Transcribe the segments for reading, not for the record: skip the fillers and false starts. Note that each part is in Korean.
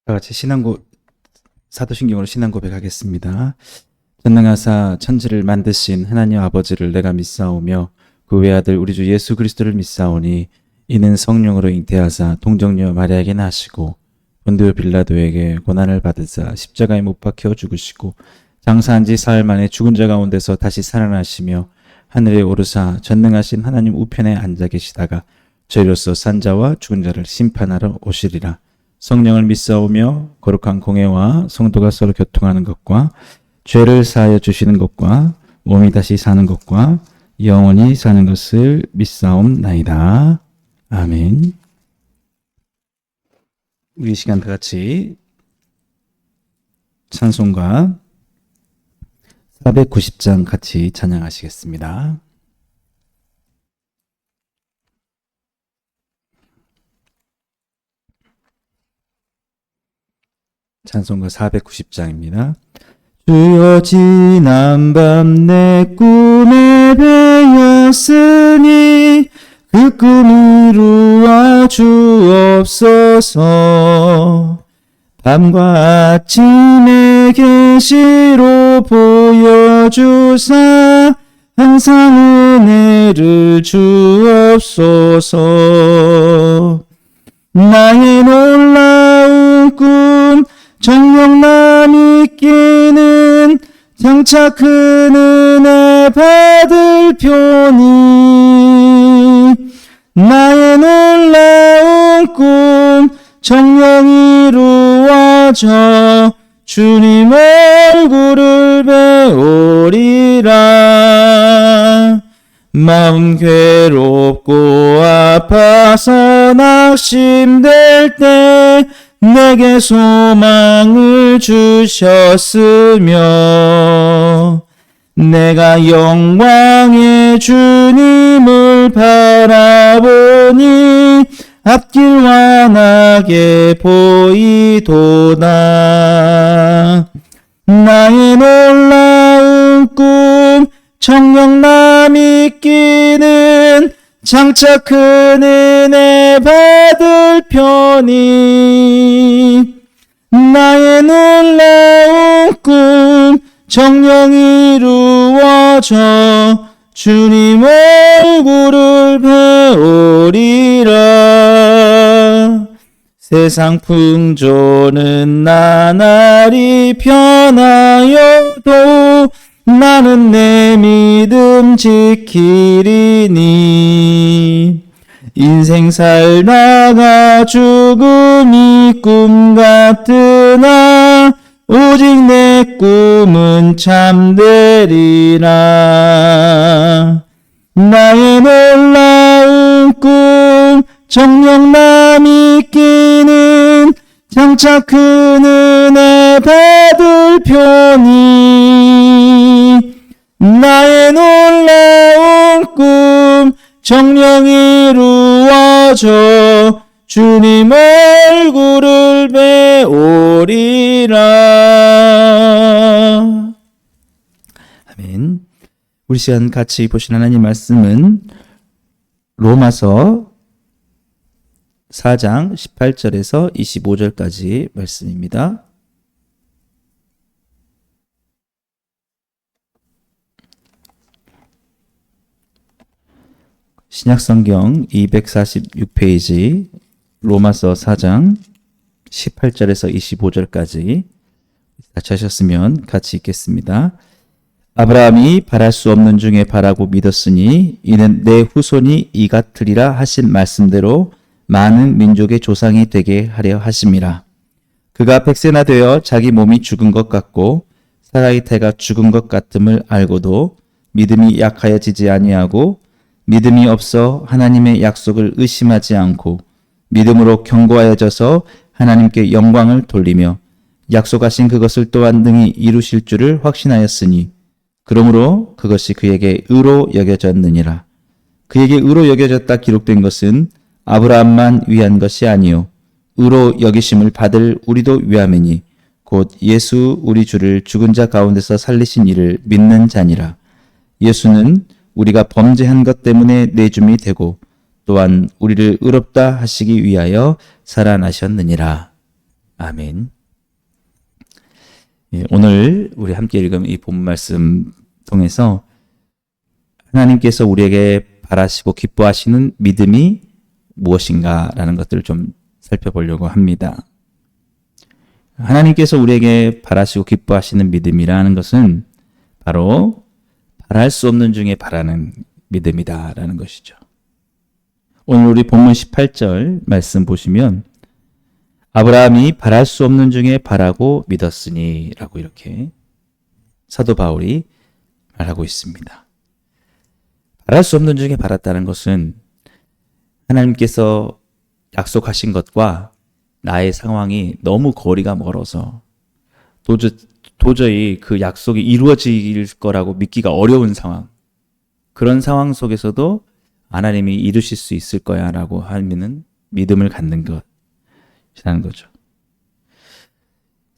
다 같이 사도신경으로 신앙 고백하겠습니다. 전능하사 천지를 만드신 하나님 아버지를 내가 믿사오며 그 외아들 우리 주 예수 그리스도를 믿사오니 이는 성령으로 잉태하사 동정녀 마리아에게 나시고 본디오 빌라도에게 고난을 받으사 십자가에 못 박혀 죽으시고 장사한 지 사흘 만에 죽은 자 가운데서 다시 살아나시며 하늘에 오르사 전능하신 하나님 우편에 앉아 계시다가 저희로서 산 자와 죽은 자를 심판하러 오시리라. 성령을 믿사오며 거룩한 공회와 성도가 서로 교통하는 것과 죄를 사하여 주시는 것과 몸이 다시 사는 것과 영원히 사는 것을 믿사옵나이다. 아멘. 우리 시간 다 같이 찬송가 490장 같이 찬양하시겠습니다. 찬송가 490장입니다. 주여 지난밤 내 꿈에 배었으니 그 꿈 이루어 주옵소서. 밤과 아침에 계시로 보여주사 항상 은혜를 주옵소서. 나의 놀라운 꿈 정욕남 있기는 장차 큰 은혜 받을 표니 나의 놀라운 꿈 정령 이루어져 주님 얼굴을 배우리라. 마음 괴롭고 아파서 낙심될 때 내게 소망을 주셨으며 내가 영광의 주님을 바라보니 앞길 환하게 보이도다. 나의 놀라운 꿈 정령남 있기는 장차 큰 은혜 받을 편이 나의 놀라운 꿈 정령 이루어져 주님 얼굴을 배우리라. 세상 풍조는 나날이 변하여도 나는 내 믿음 지키리니 인생 살다가 죽음이 꿈 같으나 오직 내 꿈은 참되리라. 나의 놀라운 꿈 정령남 있기는 장차 큰 은혜 받을 편이 나의 놀라운 꿈 정령 이루어져 주님 얼굴을 배우리라. 아멘. 우리 시간 같이 보신 하나님 말씀은 로마서 4장 18절에서 25절까지 말씀입니다. 신약성경 246페이지 로마서 4장 18절에서 25절까지 같이 하셨으면 같이 읽겠습니다. 아브라함이 바랄 수 없는 중에 바라고 믿었으니 이는 내 후손이 이 같으리라 하신 말씀대로 많은 민족의 조상이 되게 하려 하심이라. 그가 백세나 되어 자기 몸이 죽은 것 같고 사라의 태가 죽은 것 같음을 알고도 믿음이 약하여지지 아니하고 믿음이 없어 하나님의 약속을 의심하지 않고 믿음으로 견고하여져서 하나님께 영광을 돌리며 약속하신 그것을 또한 능히 이루실 줄을 확신하였으니 그러므로 그것이 그에게 의로 여겨졌느니라. 그에게 의로 여겨졌다 기록된 것은 아브라함만 위한 것이 아니요 의로 여기심을 받을 우리도 위함이니 곧 예수 우리 주를 죽은 자 가운데서 살리신 이를 믿는 자니라. 예수는 우리가 범죄한 것 때문에 내줌이 되고 또한 우리를 의롭다 하시기 위하여 살아나셨느니라. 아멘. 예, 오늘 우리 함께 읽은 이 본 말씀 통해서 하나님께서 우리에게 바라시고 기뻐하시는 믿음이 무엇인가라는 것들을 좀 살펴보려고 합니다. 하나님께서 우리에게 바라시고 기뻐하시는 믿음이라는 것은 바로 바랄 수 없는 중에 바라는 믿음이다라는 것이죠. 오늘 우리 본문 18절 말씀 보시면 아브라함이 바랄 수 없는 중에 바라고 믿었으니 라고 이렇게 사도 바울이 말하고 있습니다. 바랄 수 없는 중에 바랐다는 것은 하나님께서 약속하신 것과 나의 상황이 너무 거리가 멀어서 도저히 그 약속이 이루어질 거라고 믿기가 어려운 상황, 그런 상황 속에서도 하나님이 이루실 수 있을 거야 라고 하면은 믿음을 갖는 것이라는 거죠.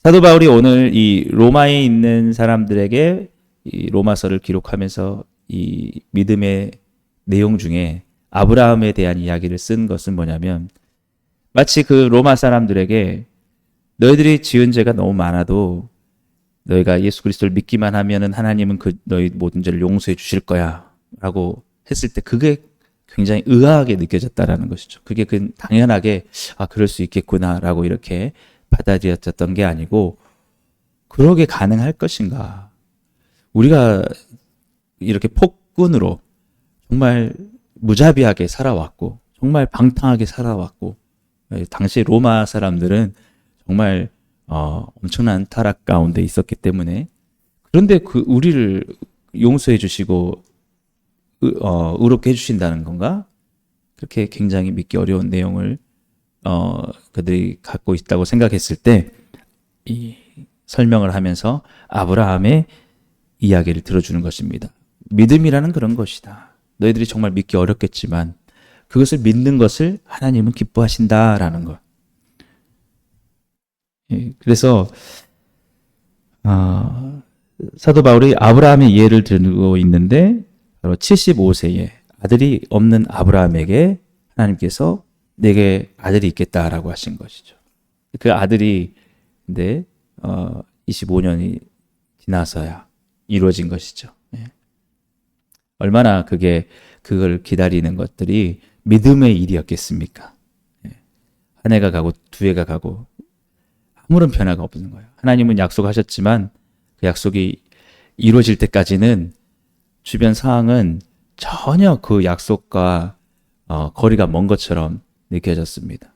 사도 바울이 오늘 이 로마에 있는 사람들에게 이 로마서를 기록하면서 이 믿음의 내용 중에 아브라함에 대한 이야기를 쓴 것은 뭐냐면, 마치 그 로마 사람들에게 너희들이 지은 죄가 너무 많아도 너희가 예수 그리스도를 믿기만 하면은 하나님은 그 너희 모든 죄를 용서해 주실 거야 라고 했을 때 그게 굉장히 의아하게 느껴졌다라는 것이죠. 그게 당연하게 그럴 수 있겠구나 라고 이렇게 받아들여졌던 게 아니고, 그러게 가능할 것인가. 우리가 이렇게 폭군으로 정말 무자비하게 살아왔고 정말 방탕하게 살아왔고, 당시 로마 사람들은 정말 엄청난 타락 가운데 있었기 때문에, 그런데 우리를 용서해 주시고 의롭게 해주신다는 건가? 그렇게 굉장히 믿기 어려운 내용을 그들이 갖고 있다고 생각했을 때 이 설명을 하면서 아브라함의 이야기를 들어주는 것입니다. 믿음이라는 그런 것이다. 너희들이 정말 믿기 어렵겠지만 그것을 믿는 것을 하나님은 기뻐하신다라는 것. 그래서 사도 바울이 아브라함의 예를 들고 있는데, 바로 75세에 아들이 없는 아브라함에게 하나님께서 내게 아들이 있겠다라고 하신 것이죠. 그 아들이 근데 25년이 지나서야 이루어진 것이죠. 얼마나 그걸 기다리는 것들이 믿음의 일이었겠습니까? 한 해가 가고 두 해가 가고 아무런 변화가 없는 거예요. 하나님은 약속하셨지만 그 약속이 이루어질 때까지는 주변 상황은 전혀 그 약속과 거리가 먼 것처럼 느껴졌습니다.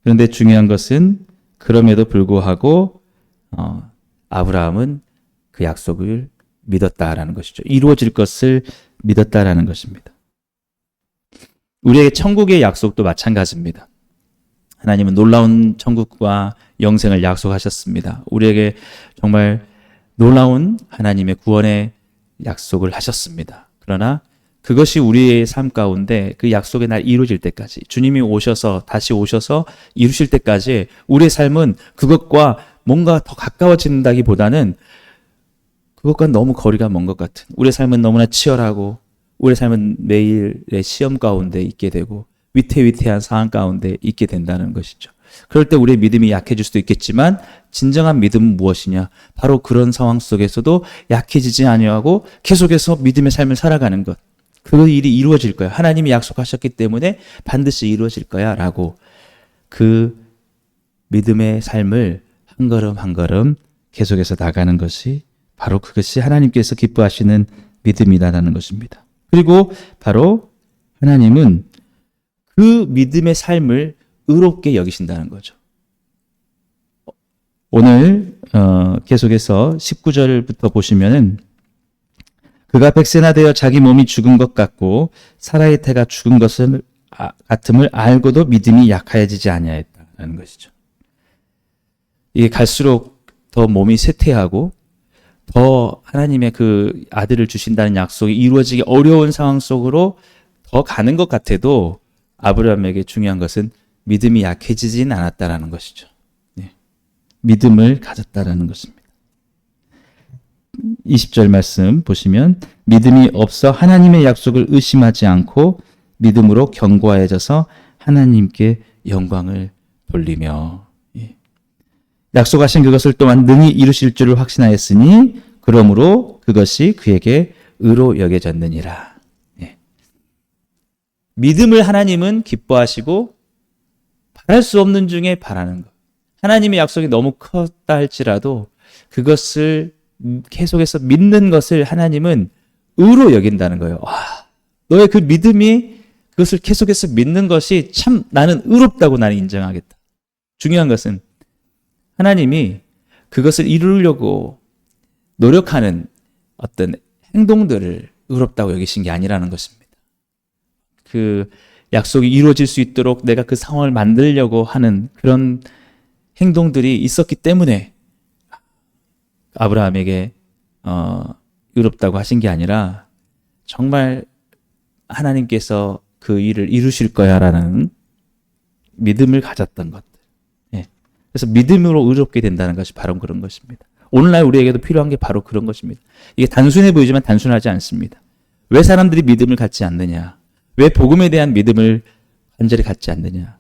그런데 중요한 것은 그럼에도 불구하고 아브라함은 그 약속을 믿었다라는 것이죠. 이루어질 것을 믿었다라는 것입니다. 우리에게 천국의 약속도 마찬가지입니다. 하나님은 놀라운 천국과 영생을 약속하셨습니다. 우리에게 정말 놀라운 하나님의 구원의 약속을 하셨습니다. 그러나 그것이 우리의 삶 가운데 그 약속의 날 이루어질 때까지, 주님이 다시 오셔서 이루실 때까지 우리의 삶은 그것과 뭔가 더 가까워진다기보다는 그것과 너무 거리가 먼 것 같은, 우리의 삶은 너무나 치열하고 우리의 삶은 매일의 시험 가운데 있게 되고 위태위태한 상황 가운데 있게 된다는 것이죠. 그럴 때 우리의 믿음이 약해질 수도 있겠지만 진정한 믿음은 무엇이냐? 바로 그런 상황 속에서도 약해지지 아니하고 계속해서 믿음의 삶을 살아가는 것. 그 일이 이루어질 거야. 하나님이 약속하셨기 때문에 반드시 이루어질 거야 라고 그 믿음의 삶을 한 걸음 한 걸음 계속해서 나가는 것이 바로 그것이 하나님께서 기뻐하시는 믿음이다라는 것입니다. 그리고 바로 하나님은 그 믿음의 삶을 의롭게 여기신다는 거죠. 오늘 계속해서 19절부터 보시면은 그가 백세나 되어 자기 몸이 죽은 것 같고 사라의 태가 죽은 것을 같음을 알고도 믿음이 약하여지지 아니하였다는 것이죠. 이게 갈수록 더 몸이 쇠퇴하고 더 하나님의 그 아들을 주신다는 약속이 이루어지기 어려운 상황 속으로 더 가는 것 같아도 아브라함에게 중요한 것은 믿음이 약해지진 않았다라는 것이죠. 믿음을 가졌다라는 것입니다. 20절 말씀 보시면 믿음이 없어 하나님의 약속을 의심하지 않고 믿음으로 견고해져서 하나님께 영광을 돌리며, 약속하신 그것을 또한 능히 이루실 줄을 확신하였으니 그러므로 그것이 그에게 의로 여겨졌느니라. 예. 믿음을 하나님은 기뻐하시고 바랄 수 없는 중에 바라는 것. 하나님의 약속이 너무 컸다 할지라도 그것을 계속해서 믿는 것을 하나님은 의로 여긴다는 거예요. 와, 너의 그 믿음이 그것을 계속해서 믿는 것이 참 나는 의롭다고 나는 인정하겠다. 중요한 것은 하나님이 그것을 이루려고 노력하는 어떤 행동들을 의롭다고 여기신 게 아니라는 것입니다. 그 약속이 이루어질 수 있도록 내가 그 상황을 만들려고 하는 그런 행동들이 있었기 때문에 아브라함에게 의롭다고 하신 게 아니라 정말 하나님께서 그 일을 이루실 거야라는 믿음을 가졌던 것들. 예. 그래서 믿음으로 의롭게 된다는 것이 바로 그런 것입니다. 오늘날 우리에게도 필요한 게 바로 그런 것입니다. 이게 단순해 보이지만 단순하지 않습니다. 왜 사람들이 믿음을 갖지 않느냐? 왜 복음에 대한 믿음을 간절히 갖지 않느냐?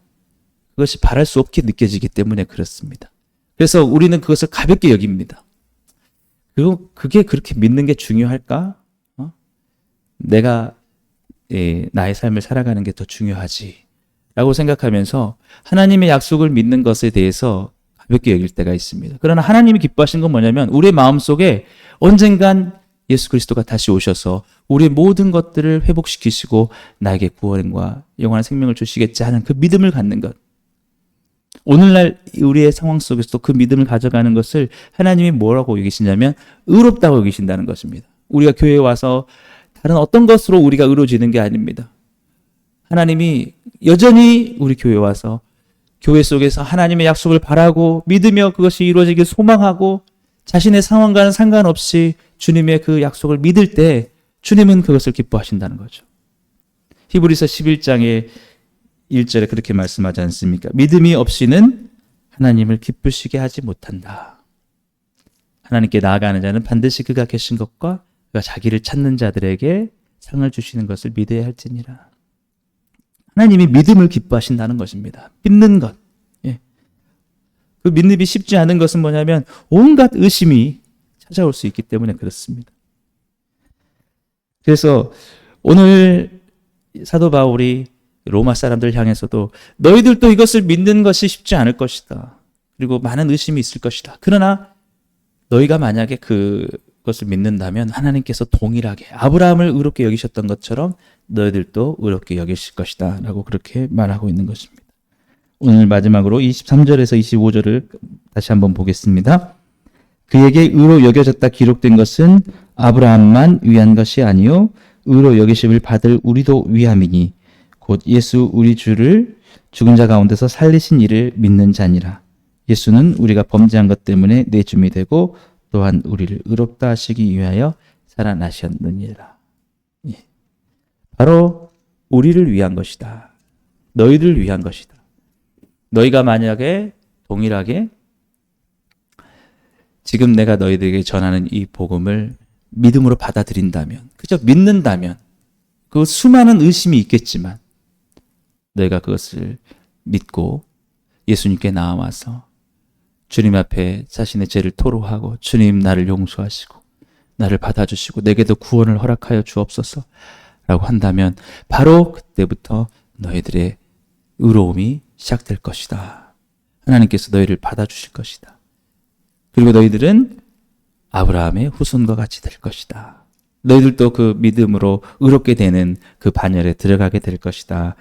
그것이 바랄 수 없게 느껴지기 때문에 그렇습니다. 그래서 우리는 그것을 가볍게 여깁니다. 그리고 그게 그렇게 믿는 게 중요할까? 내가 나의 삶을 살아가는 게 더 중요하지 라고 생각하면서 하나님의 약속을 믿는 것에 대해서 가볍게 여길 때가 있습니다. 그러나 하나님이 기뻐하신 건 뭐냐면 우리의 마음속에 언젠간 예수 그리스도가 다시 오셔서 우리의 모든 것들을 회복시키시고 나에게 구원과 영원한 생명을 주시겠지 하는 그 믿음을 갖는 것. 오늘날 우리의 상황 속에서도 그 믿음을 가져가는 것을 하나님이 뭐라고 여기시냐면 의롭다고 여기신다는 것입니다. 우리가 교회에 와서 다른 어떤 것으로 우리가 의로워지는 게 아닙니다. 하나님이 여전히 우리 교회에 와서 교회 속에서 하나님의 약속을 바라고 믿으며 그것이 이루어지길 소망하고 자신의 상황과는 상관없이 주님의 그 약속을 믿을 때 주님은 그것을 기뻐하신다는 거죠. 히브리서 11장의 1절에 그렇게 말씀하지 않습니까? 믿음이 없이는 하나님을 기쁘시게 하지 못한다. 하나님께 나아가는 자는 반드시 그가 계신 것과 그가 자기를 찾는 자들에게 상을 주시는 것을 믿어야 할지니라. 하나님이 믿음을 기뻐하신다는 것입니다. 믿는 것. 예. 그 믿음이 쉽지 않은 것은 뭐냐면 온갖 의심이 찾아올 수 있기 때문에 그렇습니다. 그래서 오늘 사도 바울이 로마 사람들 향해서도 너희들도 이것을 믿는 것이 쉽지 않을 것이다. 그리고 많은 의심이 있을 것이다. 그러나 너희가 만약에 그것을 믿는다면 하나님께서 동일하게 아브라함을 의롭게 여기셨던 것처럼 너희들도 의롭게 여기실 것이다 라고 그렇게 말하고 있는 것입니다. 오늘 마지막으로 23절에서 25절을 다시 한번 보겠습니다. 그에게 의로 여겨졌다 기록된 것은 아브라함만 위한 것이 아니요 의로 여기심을 받을 우리도 위함이니 곧 예수 우리 주를 죽은 자 가운데서 살리신 이를 믿는 자니라. 예수는 우리가 범죄한 것 때문에 내줌이 되고 또한 우리를 의롭다 하시기 위하여 살아나셨느니라. 예. 바로 우리를 위한 것이다. 너희를 위한 것이다. 너희가 만약에 동일하게 지금 내가 너희들에게 전하는 이 복음을 믿음으로 받아들인다면, 그저 믿는다면, 그 수많은 의심이 있겠지만 너희가 그것을 믿고 예수님께 나와서 주님 앞에 자신의 죄를 토로하고 주님 나를 용서하시고 나를 받아주시고 내게도 구원을 허락하여 주옵소서 라고 한다면 바로 그때부터 너희들의 의로움이 시작될 것이다. 하나님께서 너희를 받아주실 것이다. 그리고 너희들은 아브라함의 후손과 같이 될 것이다. 너희들도 그 믿음으로 의롭게 되는 그 반열에 들어가게 될 것이다.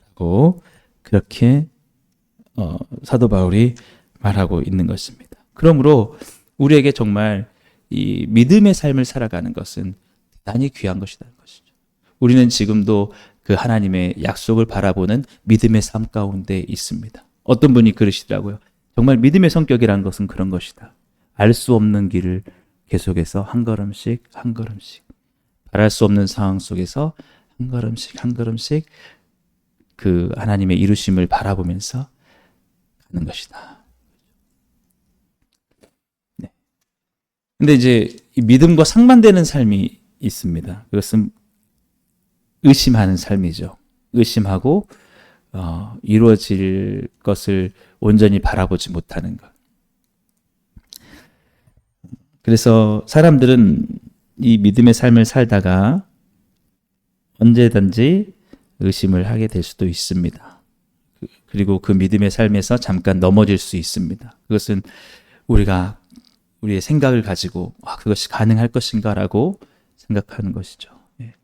라고 그렇게 사도 바울이 말하고 있는 것입니다. 그러므로 우리에게 정말 이 믿음의 삶을 살아가는 것은 대단히 귀한 것이라는 것이죠. 우리는 지금도 그 하나님의 약속을 바라보는 믿음의 삶 가운데 있습니다. 어떤 분이 그러시더라고요. 정말 믿음의 성격이라는 것은 그런 것이다. 알 수 없는 길을 계속해서 한 걸음씩 한 걸음씩 바랄 수 없는 상황 속에서 한 걸음씩 한 걸음씩 그 하나님의 이루심을 바라보면서 가는 것이다. 네. 근데 이제 이 믿음과 상반되는 삶이 있습니다. 그것은 의심하는 삶이죠. 의심하고 이루어질 것을 온전히 바라보지 못하는 것. 그래서 사람들은 이 믿음의 삶을 살다가 언제든지 의심을 하게 될 수도 있습니다. 그리고 그 믿음의 삶에서 잠깐 넘어질 수 있습니다. 그것은 우리가 우리의 생각을 가지고 그것이 가능할 것인가라고 생각하는 것이죠. 예.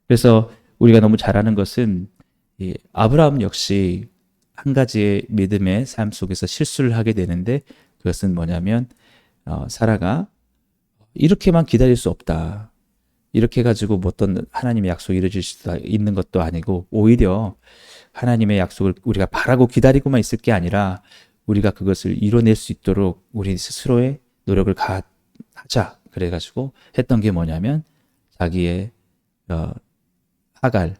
그래서 우리가 너무 잘 아는 것은 이 아브라함 역시 한 가지의 믿음의 삶 속에서 실수를 하게 되는데 그것은 뭐냐면 사라가 이렇게만 기다릴 수 없다. 이렇게 해가지고 어떤 하나님의 약속이 이루어질 수 있는 것도 아니고 오히려 하나님의 약속을 우리가 바라고 기다리고만 있을 게 아니라 우리가 그것을 이뤄낼 수 있도록 우리 스스로의 노력을 하자. 그래가지고 했던 게 뭐냐면 자기의 하갈,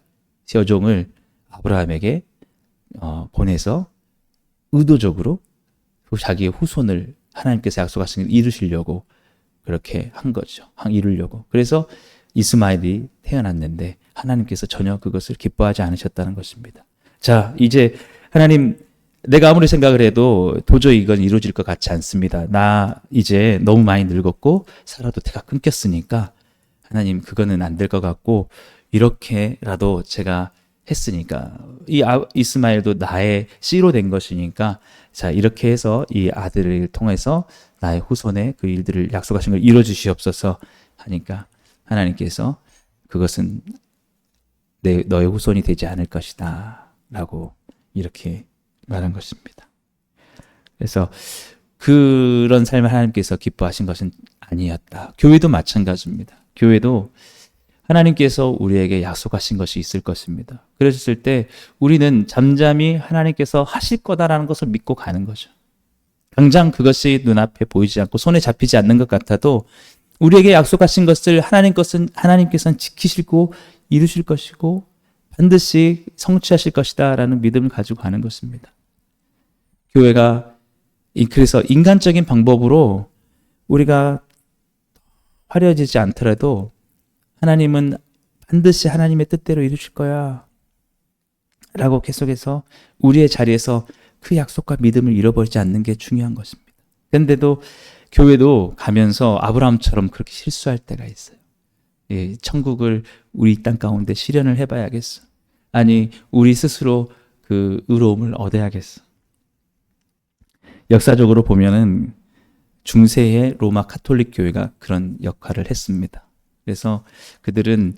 여종을 아브라함에게 보내서 의도적으로 자기의 후손을 하나님께서 약속하신 걸 이루시려고 그렇게 한 거죠. 이루려고. 그래서 이스마엘이 태어났는데 하나님께서 전혀 그것을 기뻐하지 않으셨다는 것입니다. 자, 이제 하나님, 내가 아무리 생각을 해도 도저히 이건 이루어질 것 같지 않습니다. 나 이제 너무 많이 늙었고 사라도 태가 끊겼으니까 하나님 그거는 안 될 것 같고 이렇게라도 제가 했으니까 이스마엘도 나의 씨로 된 것이니까 자 이렇게 해서 이 아들을 통해서 나의 후손의 그 일들을 약속하신 걸 이루어 주시옵소서 하니까 하나님께서 그것은 너의 후손이 되지 않을 것이다 라고 이렇게 말한 것입니다. 그래서 그런 삶을 하나님께서 기뻐하신 것은 아니었다. 교회도 마찬가지입니다. 교회도 하나님께서 우리에게 약속하신 것이 있을 것입니다. 그랬을 때 우리는 잠잠히 하나님께서 하실 거다라는 것을 믿고 가는 거죠. 당장 그것이 눈앞에 보이지 않고 손에 잡히지 않는 것 같아도 우리에게 약속하신 것을 하나님께서는 지키시고 이루실 것이고 반드시 성취하실 것이다라는 믿음을 가지고 가는 것입니다. 교회가 그래서 인간적인 방법으로 우리가 화려해지지 않더라도 하나님은 반드시 하나님의 뜻대로 이루실 거야 라고 계속해서 우리의 자리에서 그 약속과 믿음을 잃어버리지 않는 게 중요한 것입니다. 그런데도 교회도 가면서 아브라함처럼 그렇게 실수할 때가 있어요. 예, 천국을 우리 땅 가운데 실현을 해봐야겠어. 아니 우리 스스로 그 의로움을 얻어야겠어. 역사적으로 보면은 중세의 로마 카톨릭 교회가 그런 역할을 했습니다. 그래서 그들은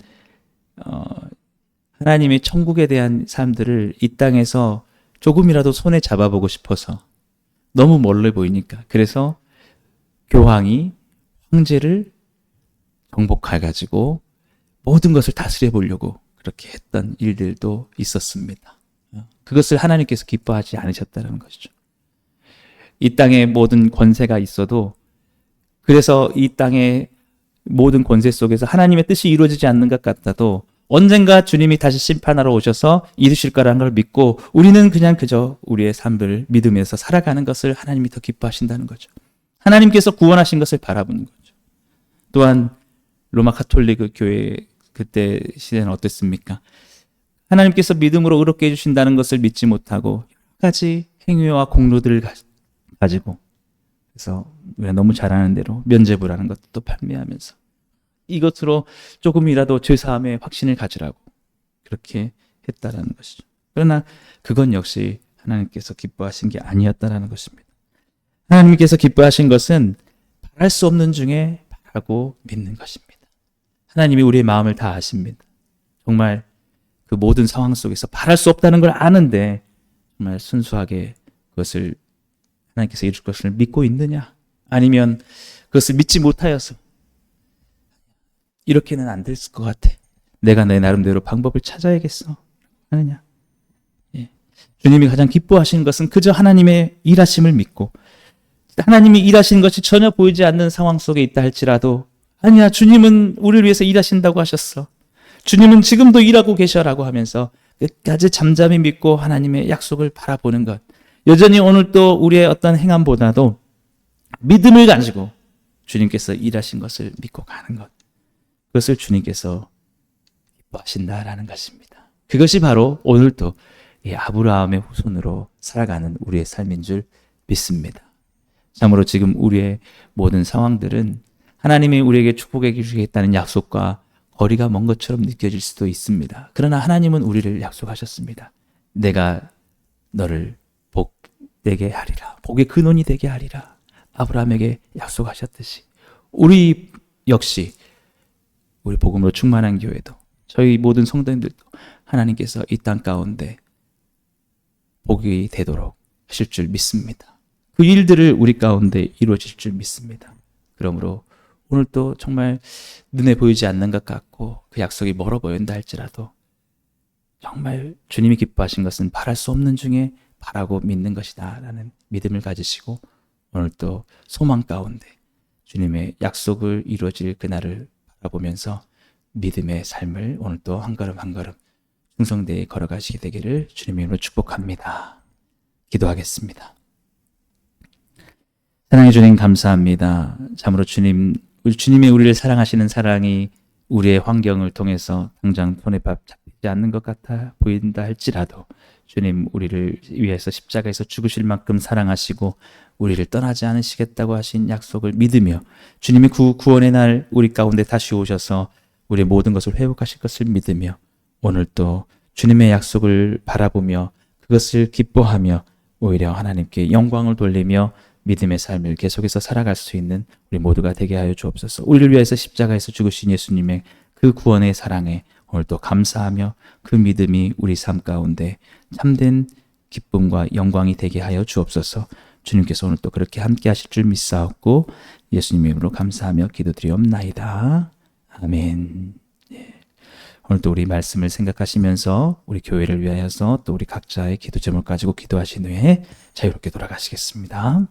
하나님의 천국에 대한 사람들을 이 땅에서 조금이라도 손에 잡아보고 싶어서 너무 멀리 보이니까 그래서 교황이 황제를 정복해가지고 모든 것을 다스려 보려고 그렇게 했던 일들도 있었습니다. 그것을 하나님께서 기뻐하지 않으셨다는 것이죠. 이 땅에 모든 권세가 있어도 그래서 이 땅의 모든 권세 속에서 하나님의 뜻이 이루어지지 않는 것 같아도 언젠가 주님이 다시 심판하러 오셔서 이루실 거라는 걸 믿고 우리는 그저 우리의 삶을 믿으면서 살아가는 것을 하나님이 더 기뻐하신다는 거죠. 하나님께서 구원하신 것을 바라보는 거죠. 또한 로마 카톨릭 교회 그때 시대는 어땠습니까? 하나님께서 믿음으로 의롭게 해주신다는 것을 믿지 못하고 여러 가지 행위와 공로들을 가지고 그래서 우리가 너무 잘 아는 대로 면죄부라는 것도 판매하면서 이것으로 조금이라도 죄사함의 확신을 가지라고 그렇게 했다라는 것이죠. 그러나 그건 역시 하나님께서 기뻐하신 게 아니었다라는 것입니다. 하나님께서 기뻐하신 것은 바랄 수 없는 중에 바라고 믿는 것입니다. 하나님이 우리의 마음을 다 아십니다. 정말 그 모든 상황 속에서 바랄 수 없다는 걸 아는데 정말 순수하게 그것을 하나님께서 이룰 것을 믿고 있느냐? 아니면 그것을 믿지 못하여서 이렇게는 안 될 것 같아. 내가 내 나름대로 방법을 찾아야겠어. 하느냐? 예. 주님이 가장 기뻐하시는 것은 그저 하나님의 일하심을 믿고 하나님이 일하시는 것이 전혀 보이지 않는 상황 속에 있다 할지라도 아니야, 주님은 우리를 위해서 일하신다고 하셨어. 주님은 지금도 일하고 계셔라고 하면서 끝까지 잠잠히 믿고 하나님의 약속을 바라보는 것. 여전히 오늘 또 우리의 어떤 행함보다도 믿음을 가지고 주님께서 일하신 것을 믿고 가는 것. 그것을 주님께서 기뻐하신다라는 것입니다. 그것이 바로 오늘도 이 아브라함의 후손으로 살아가는 우리의 삶인 줄 믿습니다. 참으로 지금 우리의 모든 상황들은 하나님이 우리에게 축복해 주시겠다는 약속과 거리가 먼 것처럼 느껴질 수도 있습니다. 그러나 하나님은 우리를 약속하셨습니다. 내가 너를 복되게 하리라. 복의 근원이 되게 하리라. 아브라함에게 약속하셨듯이 우리 역시 우리 복음으로 충만한 교회도 저희 모든 성도님들도 하나님께서 이 땅 가운데 복이 되도록 하실 줄 믿습니다. 그 일들을 우리 가운데 이루어질 줄 믿습니다. 그러므로 오늘 또 정말 눈에 보이지 않는 것 같고 그 약속이 멀어 보인다 할지라도 정말 주님이 기뻐하신 것은 바랄 수 없는 중에 바라고 믿는 것이다 라는 믿음을 가지시고 오늘 또 소망 가운데 주님의 약속을 이루어질 그날을 바라보면서 믿음의 삶을 오늘 또 한 걸음 한 걸음 충성되이 걸어가시게 되기를 주님의 이름으로 축복합니다. 기도하겠습니다. 사랑해 주님 감사합니다. 참으로 주님이 우리를 사랑하시는 사랑이 우리의 환경을 통해서 당장 손에 밥 잡히지 않는 것 같아 보인다 할지라도 주님 우리를 위해서 십자가에서 죽으실 만큼 사랑하시고 우리를 떠나지 않으시겠다고 하신 약속을 믿으며 주님의 구원의 날 우리 가운데 다시 오셔서 우리의 모든 것을 회복하실 것을 믿으며 오늘 또 주님의 약속을 바라보며 그것을 기뻐하며 오히려 하나님께 영광을 돌리며 믿음의 삶을 계속해서 살아갈 수 있는 우리 모두가 되게 하여 주옵소서. 우리를 위해서 십자가에서 죽으신 예수님의 그 구원의 사랑에 오늘 또 감사하며 그 믿음이 우리 삶 가운데 참된 기쁨과 영광이 되게 하여 주옵소서. 주님께서 오늘 또 그렇게 함께 하실 줄 믿사옵고 예수님의 이름으로 감사하며 기도드리옵나이다. 아멘. 오늘 또 우리 말씀을 생각하시면서 우리 교회를 위하여서 또 우리 각자의 기도 제목을 가지고 기도하신 후에 자유롭게 돌아가시겠습니다.